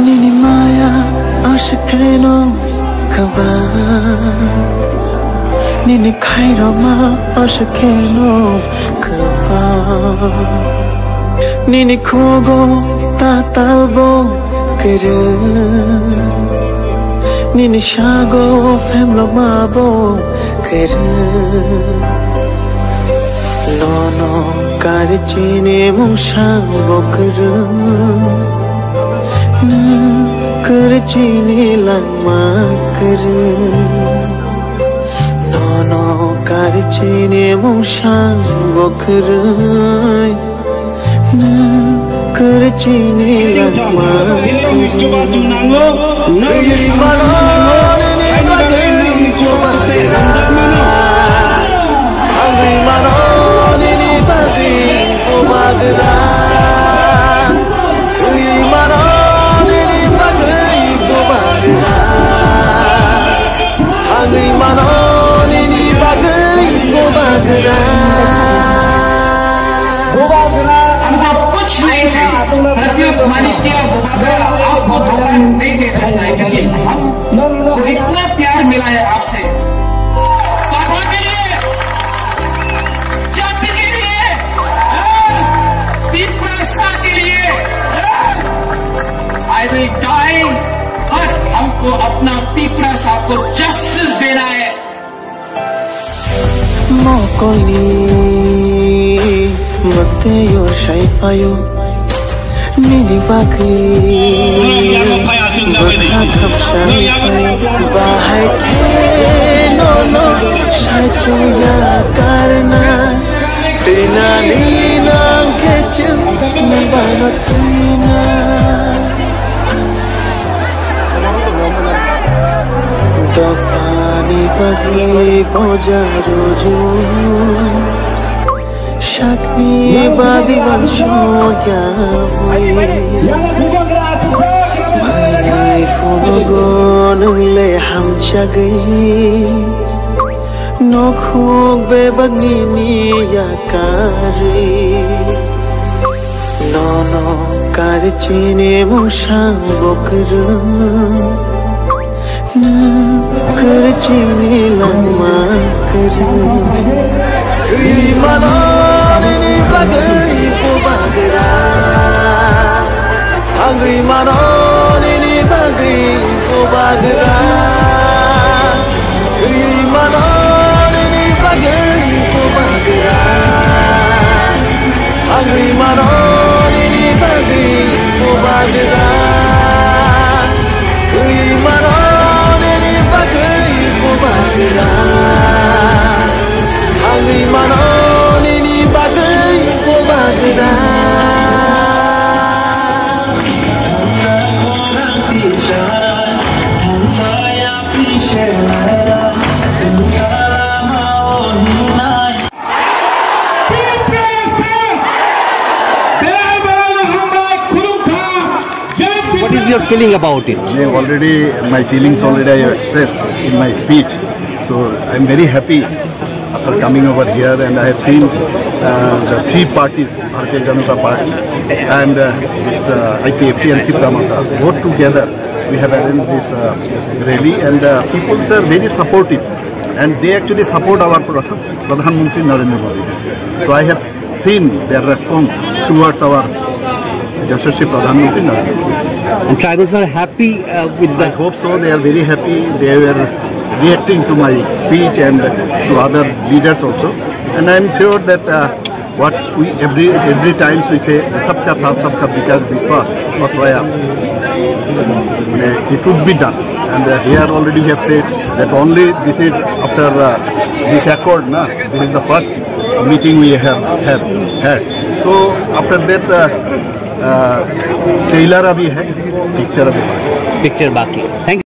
Nini maya ashkeno kaba Nini khairo ma ashkeno kaba Nini khogo tatalbo kere Nini shago femlo mabo kere Nono karchine mushambo kere करचीने लम्मा कर नौनो करचीने मुशां बोकर न करचीने लम्मा कुछ नहीं है मानिक्य आपको धोखा नहीं दे सकता है क्योंकि हमको इतना प्यार मिला है आपसे पापा के लिए जाति के लिए दीपरासा के लिए आई विल डाई बट हमको अपना दीपरासा को जस्टिस देना है Mokoli Mate yo shaifayo Nini baki Bakha khap shaifay Bahai ke no no Shaicho ya karna Tina nina kecil Membana tina Dafani bagi bojaro jun Shakni badi bansho ya hui Mani funogon le ham chagai Nokhuk be bagnini ya kari Nono karchine musham bokru करचीने लम्मा कर मनोनी बगई बागरा हंगरी मनोनी बगई बागरा मनोनी बगई बागरा हंगरी मनोनी बगई बागरा Hangri manon ini bagai bagda What is your feeling about it? Already, my feelings already I have expressed in my speech. So I am very happy after coming over here, and I have seen the three parties, Bharatiya Janata Party and this IPFT and Tripura Mata, both together. We have arranged this rally, and people are very supportive, and they actually support our Pradhan Mantri Narendra Modi. So I have seen their response towards our Yashasvi Pradhan Mantri Narendra Modi. And tribals are happy with that. I hope so. They are very happy. They were reacting to my speech and to other leaders also. And I am sure that what we every time we say, "Sabka saath, sabka vikas, Vishwas," it would be done. And here already we have said that only this is after this accord. This is the first meeting we have had. So after that. Trailer अभी है, picture अभी picture बाकी। Thank you.